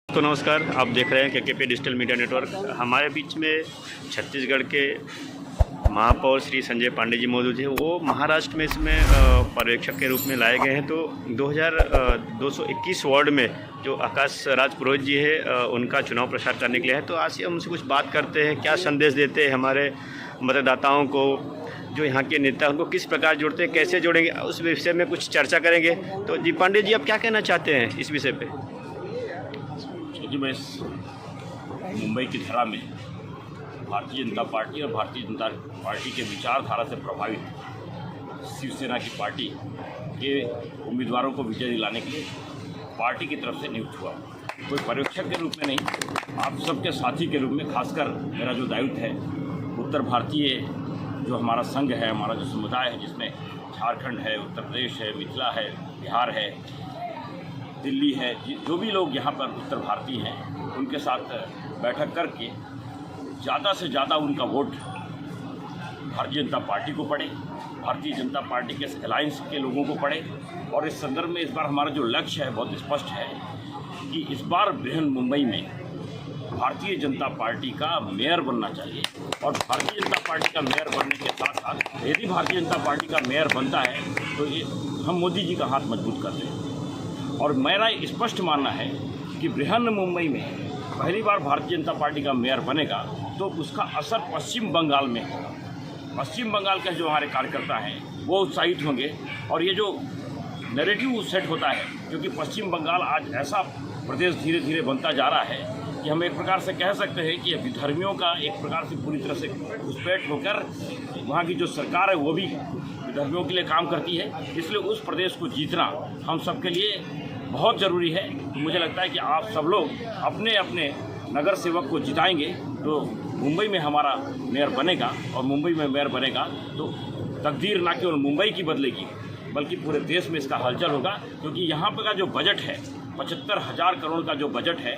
तो नमस्कार, आप देख रहे हैं केकेपी डिजिटल मीडिया नेटवर्क। हमारे बीच में छत्तीसगढ़ के महापौर श्री संजय पांडे जी मौजूद हैं। वो महाराष्ट्र में इसमें पर्यवेक्षक के रूप में लाए गए हैं। तो 2221 वार्ड में जो आकाश राज पुरोहित जी है उनका चुनाव प्रचार करने के लिए है। तो आज हम उनसे कुछ बात करते हैं, क्या संदेश देते हैं हमारे मतदाताओं को, जो यहाँ के नेता उनको किस प्रकार जोड़ते हैं, कैसे जोड़ेंगे, उस विषय में कुछ चर्चा करेंगे। तो जी पांडे जी, आप क्या कहना चाहते हैं इस विषय पे? जी, मैं मुंबई की धरा में भारतीय जनता पार्टी और भारतीय जनता पार्टी के विचारधारा से प्रभावित शिवसेना की पार्टी के उम्मीदवारों को विजय दिलाने के लिए पार्टी की तरफ से नियुक्त हुआ। कोई पर्यवेक्षक के रूप में नहीं, आप सबके साथी के रूप में। खासकर मेरा जो दायित्व है, उत्तर भारतीय जो हमारा संघ है, हमारा जो समुदाय है, जिसमें झारखंड है, उत्तर प्रदेश है, मिथिला है, बिहार है, दिल्ली है, जो भी लोग यहाँ पर उत्तर भारतीय हैं, उनके साथ बैठक करके ज़्यादा से ज़्यादा उनका वोट भारतीय जनता पार्टी को पड़े, भारतीय जनता पार्टी के अलायंस के लोगों को पड़े। और इस संदर्भ में इस बार हमारा जो लक्ष्य है बहुत स्पष्ट है कि इस बार बृहन मुंबई में भारतीय जनता पार्टी का मेयर बनना चाहिए। और भारतीय जनता पार्टी का मेयर बनने के साथ साथ यदि भारतीय जनता पार्टी का मेयर बनता है तो ये हम मोदी जी का हाथ मजबूत करते हैं। और मेरा स्पष्ट मानना है कि बृहन मुंबई में पहली बार भारतीय जनता पार्टी का मेयर बनेगा तो उसका असर पश्चिम बंगाल में होगा। पश्चिम बंगाल के जो हमारे कार्यकर्ता हैं वो उत्साहित होंगे। और ये जो नैरेटिव सेट होता है, क्योंकि पश्चिम बंगाल आज ऐसा प्रदेश धीरे धीरे बनता जा रहा है कि हम एक प्रकार से कह सकते हैं कि विधर्मियों का एक प्रकार से पूरी तरह से घुसपैठ होकर वहाँ की जो सरकार है वो भी विधर्मियों के लिए काम करती है। इसलिए उस प्रदेश को जीतना हम सबके लिए बहुत ज़रूरी है। तो मुझे लगता है कि आप सब लोग अपने अपने नगर सेवक को जिताएंगे तो मुंबई में हमारा मेयर बनेगा। और मुंबई में मेयर बनेगा तो तकदीर ना केवल मुंबई की बदलेगी बल्कि पूरे देश में इसका हलचल होगा। क्योंकि यहाँ पर का जो बजट है 75,000 करोड़ का जो बजट है,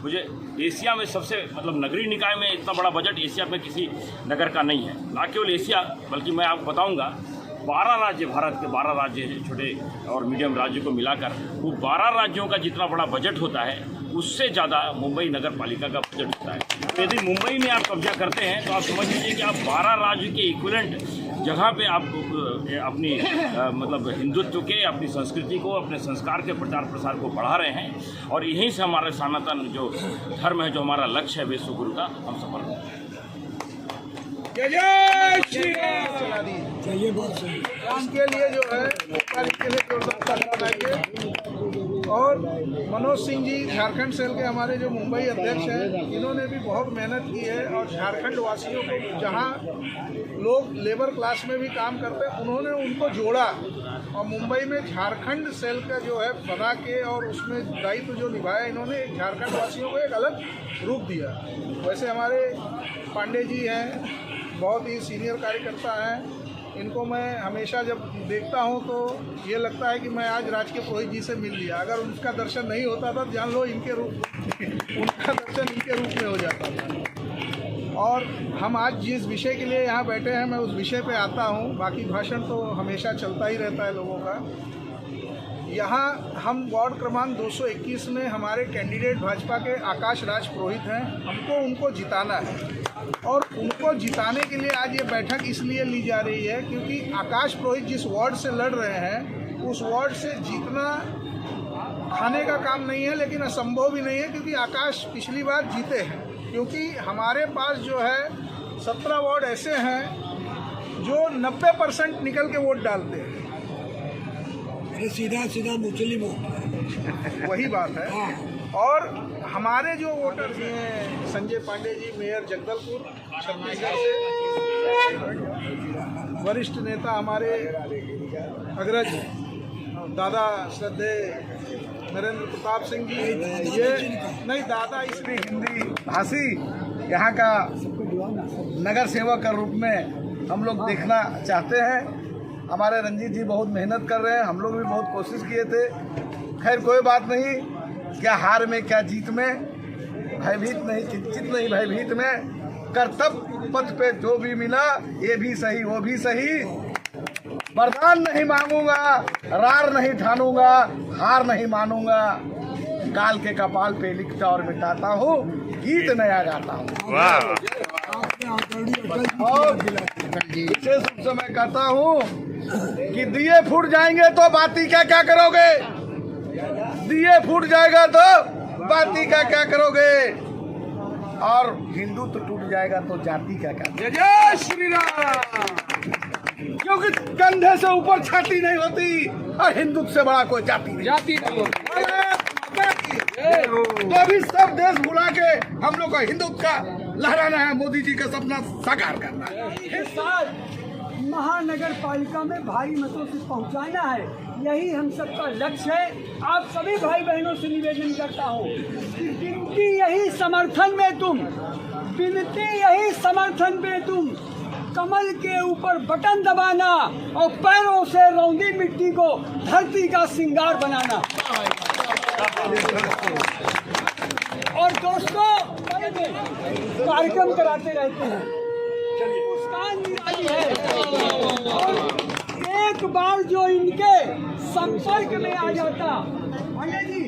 मुझे एशिया में सबसे नगरीय निकाय में इतना बड़ा बजट एशिया में किसी नगर का नहीं है। ना केवल एशिया बल्कि मैं आपको बताऊँगा 12 राज्य, भारत के 12 राज्य हैं, छोटे और मीडियम राज्यों को मिलाकर वो 12 राज्यों का जितना बड़ा बजट होता है उससे ज़्यादा मुंबई नगर पालिका का बजट होता है। तो यदि मुंबई में आप कब्जा करते हैं तो आप समझ लीजिए कि आप 12 राज्य के इक्विवेलेंट जगह पे आप अपनी हिंदुत्व के, अपनी संस्कृति को, अपने संस्कार के प्रचार प्रसार को बढ़ा रहे हैं। और यहीं से हमारे सनातन जो धर्म है, जो हमारा लक्ष्य है विश्व गुरु का, हम सफल होंगे। जय श्री राम। इसके लिए जो है के लिए जोरदार बनाइए। और मनोज सिंह जी झारखंड सेल के हमारे जो मुंबई अध्यक्ष हैं, इन्होंने भी बहुत मेहनत की है। और झारखंड वासियों को, जहां लोग लेबर क्लास में भी काम करते हैं, उन्होंने उनको जोड़ा और मुंबई में झारखंड सेल का जो है बना के और उसमें दायित्व जो निभाया इन्होंने, झारखंड वासियों को एक अलग रूप दिया। वैसे हमारे पांडे जी हैं, बहुत ही सीनियर कार्यकर्ता हैं। इनको मैं हमेशा जब देखता हूं तो ये लगता है कि मैं आज राजकीय पुरोहित जी से मिल लिया। अगर उनका दर्शन नहीं होता था, जान लो इनके रूप उनका दर्शन इनके रूप में हो जाता था। और हम आज जिस विषय के लिए यहाँ बैठे हैं, मैं उस विषय पे आता हूँ। बाकी भाषण तो हमेशा चलता ही रहता है लोगों का। यहाँ हम वार्ड क्रमांक 221 में हमारे कैंडिडेट भाजपा के आकाश राज पुरोहित हैं। हमको उनको जिताना है और उनको जिताने के लिए आज ये बैठक इसलिए ली जा रही है क्योंकि आकाश पुरोहित जिस वार्ड से लड़ रहे हैं उस वार्ड से जीतना खाने का काम नहीं है, लेकिन असंभव भी नहीं है, क्योंकि आकाश पिछली बार जीते हैं। क्योंकि हमारे पास जो है 17 वार्ड ऐसे हैं जो 90% निकल के वोट डालते हैं। सीधा मुस्लिम वही बात है। और हमारे जो वोटर्स हैं, संजय पांडे जी मेयर जगदलपुर छत्तीसगढ़ से, वरिष्ठ नेता हमारे अग्रज दादा श्रद्धेय नरेंद्र प्रताप सिंह जी, ये नहीं दादा इसमें हिंदी भाषी यहाँ का नगर सेवक के रूप में हम लोग देखना चाहते हैं। हमारे रंजीत जी बहुत मेहनत कर रहे हैं, हम लोग भी बहुत कोशिश किए थे। खैर कोई बात नहीं, क्या हार में क्या जीत में, भयभीत नहीं, चिंतित नहीं, भयभीत में कर्तव्य पथ पे जो भी मिला, ये भी सही वो भी सही, वरदान नहीं मांगूंगा, रार नहीं ठानूंगा, हार नहीं मानूंगा, काल के कपाल पे लिखता और मिटाता हूँ, गीत नया गाता हूँ। वाह। और विशेष रूप से मैं कहता हूँ कि दिए फूट जाएंगे तो बाती का क्या करोगे? दिए फूट जाएगा तो बाती का क्या करोगे? और हिंदू तो टूट जाएगा तो जाति का क्या? जय जय श्री राम। क्योंकि कंधे से ऊपर छाती नहीं होती और हिंदुत्व से बड़ा कोई जाति नहीं होती। तो अभी सब देश भुला के हम लोग को हिंदुत्व का लहराना है, मोदी जी का सपना साकार करना है। इस साल महानगर पालिका में भारी मतों से पहुंचाना है, यही हम सबका लक्ष्य है। आप सभी भाई बहनों से निवेदन करता हूं कि विनती यही समर्थन में तुम, विनती यही समर्थन में तुम कमल के ऊपर बटन दबाना और पैरों से रौंदी मिट्टी को धरती का श्रृंगार बनाना। और दोस्तों कार्यक्रम कराते रहते हैं, मुस्कान निराली है, और एक बार जो इनके संपर्क में आ जाता, पंडित जी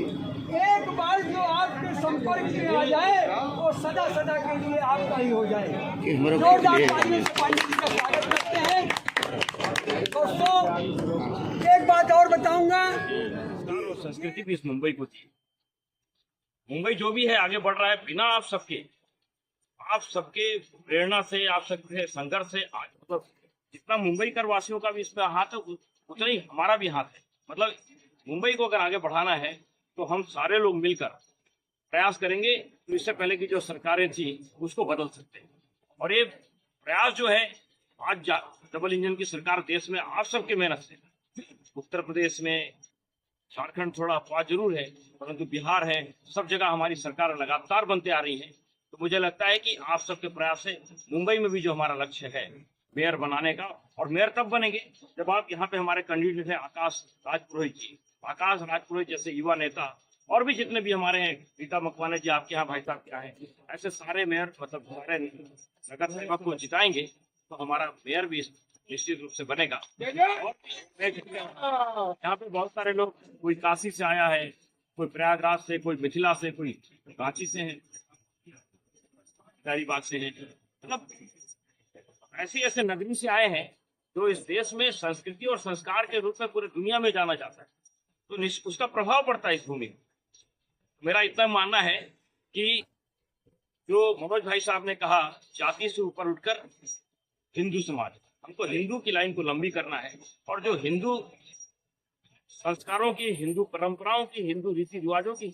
एक बार जो आपके संपर्क में आ जाए वो सदा सदा के लिए आपका ही हो जाए। जोरदार तालियों से पंडित जी का स्वागत करते हैं। दोस्तों एक बात और बताऊंगा, संस्कृति भी इस मुंबई को थी। मुंबई जो भी है आगे बढ़ रहा है बिना आप सबके प्रेरणा से, आप सबके संघर्ष से। मतलब जितना मुंबई कर वासियों का भी इसमें हाथ है उतना ही हमारा भी हाथ है। मतलब मुंबई को अगर आगे बढ़ाना है तो हम सारे लोग मिलकर प्रयास करेंगे तो इससे पहले की जो सरकारें थी उसको बदल सकते हैं। और ये प्रयास जो है आज डबल इंजन की सरकार देश में आप सबके मेहनत से, उत्तर प्रदेश में, झारखंड थोड़ा अपवाद जरूर है, परंतु बिहार है, सब जगह हमारी सरकार लगातार बनते आ रही है। तो मुझे लगता है कि आप सबके प्रयास से मुंबई में भी जो हमारा लक्ष्य है मेयर बनाने का, और मेयर तब बनेंगे जब आप यहाँ पे हमारे कैंडिडेट हैं आकाश राजपुरोहित जी, आकाश राजपुरोहित जैसे युवा नेता, और भी जितने भी हमारे हैं, रीता मकवाना जी आपके यहाँ भाई साहब क्या है, ऐसे सारे मेयर मतलब सारे नगर सेवक को जिताएंगे तो हमारा मेयर भी निश्चित रूप से बनेगा। और यहाँ पे बहुत सारे लोग, कोई काशी से आया है, कोई प्रयागराज से, कोई मिथिला से, कोई रांची से है, हजारीबाग से है, मतलब ऐसे नगरी से आए हैं जो इस देश में संस्कृति और संस्कार के रूप में पूरी दुनिया में जाना जाता है, तो उसका प्रभाव पड़ता है इस भूमि में। मेरा इतना मानना है कि जो मनोज भाई साहब ने कहा जाति से ऊपर उठकर हिंदू समाज, हमको हिंदू की लाइन को लंबी करना है, और जो हिंदू संस्कारों की, हिंदू परंपराओं की, हिंदू रीति रिवाजों की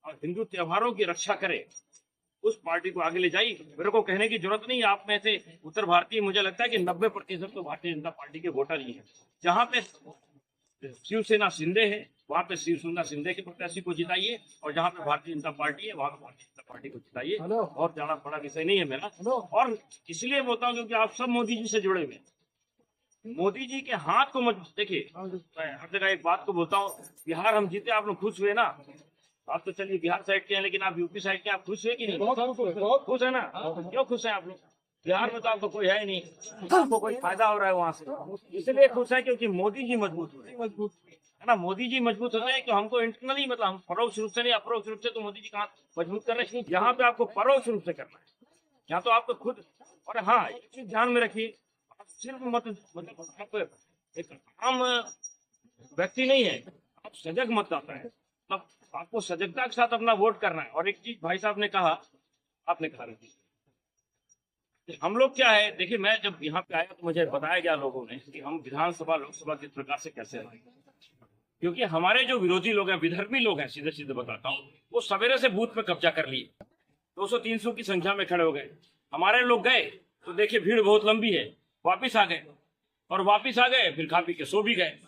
और हिंदू त्योहारों की रक्षा करे, उस पार्टी को आगे ले जाइए। मेरे को कहने की जरूरत नहीं, आप में से उत्तर भारतीय मुझे लगता है कि 90% तो भारतीय जनता पार्टी के वोटर ही हैं। जहाँ पे शिवसेना शिंदे है वहाँ पे शिवसेना शिंदे के प्रत्याशी को जिताइए, और जहाँ पे भारतीय जनता पार्टी है वहाँ पे भारतीय जनता पार्टी को जिताइए। और ज्यादा बड़ा विषय नहीं है मेरा, और इसलिए बोलता हूँ क्योंकि आप सब मोदी जी से जुड़े हुए हैं। मोदी जी के हाथ को मजबूत देखिए, हर जगह एक बात को बोलता हूँ, बिहार हम जीते आप लोग खुश हुए ना? आप तो चलिए बिहार साइड के हैं, लेकिन आप यूपी साइड के, आप खुश हुए कि नहीं? बहुत खुश है ना? क्यों खुश हैं आप लोग? बिहार में तो आपको कोई है ही नहीं, आपको कोई फायदा हो रहा है वहाँ से, इसलिए खुश है क्योंकि मोदी जी मजबूत हो रहे हैं, है ना? मोदी जी मजबूत हो रहे हैं कि हमको इंटरनली, मतलब हम परोक्ष रूप से नहीं, अपरोक्ष रूप से तो मोदी जी कहाँ मजबूत कर रहे हैं। यहाँ पे आपको परोक्ष रूप से करना है, यहाँ तो आपको खुद। और हाँ, एक चीज ध्यान में रखिए, सिर्फ मतलब आप एक आम व्यक्ति नहीं है, आप सजग मतदाता है, मतलब आपको सजगता के साथ अपना वोट करना है। और एक चीज भाई साहब ने कहा, आपने कहा हम लोग क्या है, देखिए मैं जब यहाँ पे आया तो मुझे बताया गया लोगों ने कि हम विधानसभा लोकसभा किस प्रकार से कैसे रहें, क्योंकि हमारे जो विरोधी लोग हैं, विधर्मी लोग हैं, सीधे सीधे बताता हूँ, वो सवेरे से बूथ पे कब्जा कर लिए, 200-300 की संख्या में खड़े हो गए। हमारे लोग गए तो देखिए भीड़ बहुत लंबी है, वापिस आ गए, और वापिस आ गए फिर खा पी के सो भी गए।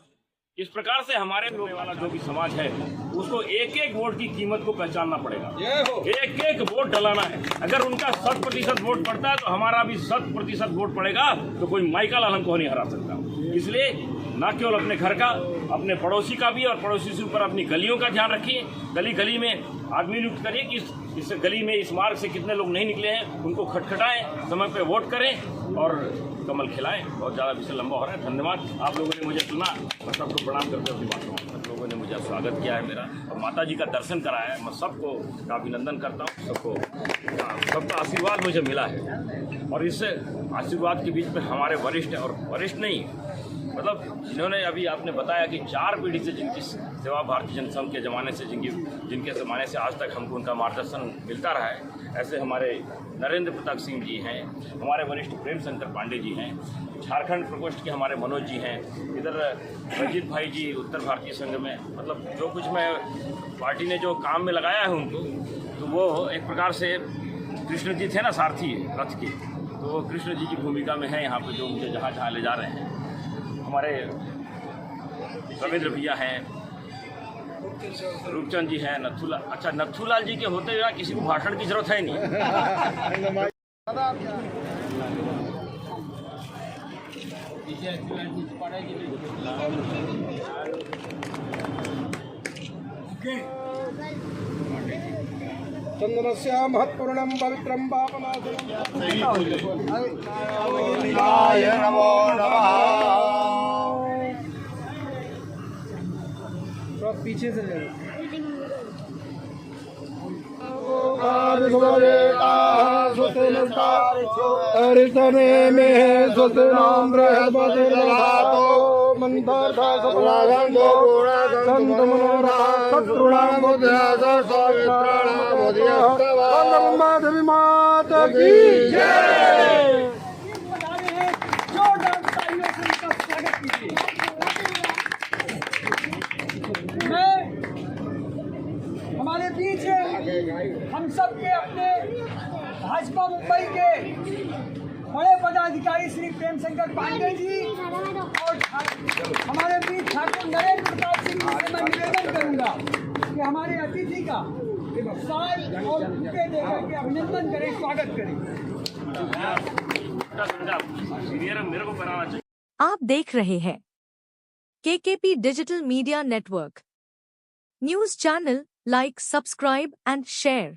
इस प्रकार से हमारे लोग वाला जो भी समाज है उसको एक एक वोट की कीमत को पहचानना पड़ेगा, एक एक वोट डलाना है। अगर उनका 100% वोट पड़ता है तो हमारा भी 100% वोट पड़ेगा, तो कोई माइकल आलम को नहीं हरा सकता। इसलिए ना केवल अपने घर का, अपने पड़ोसी का भी, और पड़ोसी से ऊपर अपनी गलियों का ध्यान रखिए। गली गली में आदमी नियुक्त करिए कि इस गली में, इस मार्ग से कितने लोग नहीं निकले हैं, उनको खटखटाएं, समय पे वोट करें और कमल खिलाएं। बहुत ज़्यादा विषय लंबा हो रहा है। धन्यवाद, आप लोगों ने मुझे सुना। मैं सबको प्रणाम करते अपनी बातों में, सब लोगों ने मुझे स्वागत किया है मेरा, और माता जी का दर्शन कराया है। मैं सबको का अभिनंदन करता हूँ। सबका आशीर्वाद मुझे मिला है, और इस आशीर्वाद के बीच में हमारे वरिष्ठ, और वरिष्ठ नहीं मतलब जिन्होंने अभी आपने बताया कि 4 पीढ़ी से जिनकी सेवा भारतीय जनता संघ के ज़माने से, जिनके ज़माने से आज तक हमको उनका मार्गदर्शन मिलता रहा है, ऐसे हमारे नरेंद्र प्रताप सिंह जी हैं, हमारे वरिष्ठ प्रेम शंकर पांडे जी हैं, झारखंड प्रकोष्ठ के हमारे मनोज जी हैं, इधर रंजीत भाई जी उत्तर भारतीय संघ में, मतलब जो कुछ मैं पार्टी ने जो काम में लगाया है उनको, तो वो एक प्रकार से कृष्ण जी थे ना, सारथी रथ के, तो वो कृष्ण जी की भूमिका में है यहाँ पे, जो मुझे जहाँ जहाँ ले जा रहे हैं। हमारे रविंद्र भैया हैं, रूपचंद जी हैं, नथुलाल, अच्छा नथुलाल जी के होते हुए किसी को भाषण की जरूरत है नहीं। चंदनस्य महत्पूर्णं पवित्रं पापनाशनं नमो नमः। तो पीछे से ले अरितने में स्वस्तिनाम बृहस्पतिर्दधातो मंथरथा सप्रागंधो संत मनोरथ शत्रुणाम बुद्ध्यास सवित्राणाम बुद्ध्यस्तव माधवी माता की जय। जोरदार तालियों से उनका स्वागत कीजिए। मैं हमारे बीच हम सब के अपने भाजपा मुंबई के बड़े पदाधिकारी श्री प्रेम शंकर पांडे जी और हमारे बीच ठाकुर नरेंद्र प्रताप सिंह जी से मैं निवेदन करूंगा कि हमारे अतिथि का साल और बुके देकर के अभिनंदन करें, स्वागत करें। मेरे को कराना चाहिए। आप देख रहे हैं KKP digital media network news channel. Like, subscribe and share.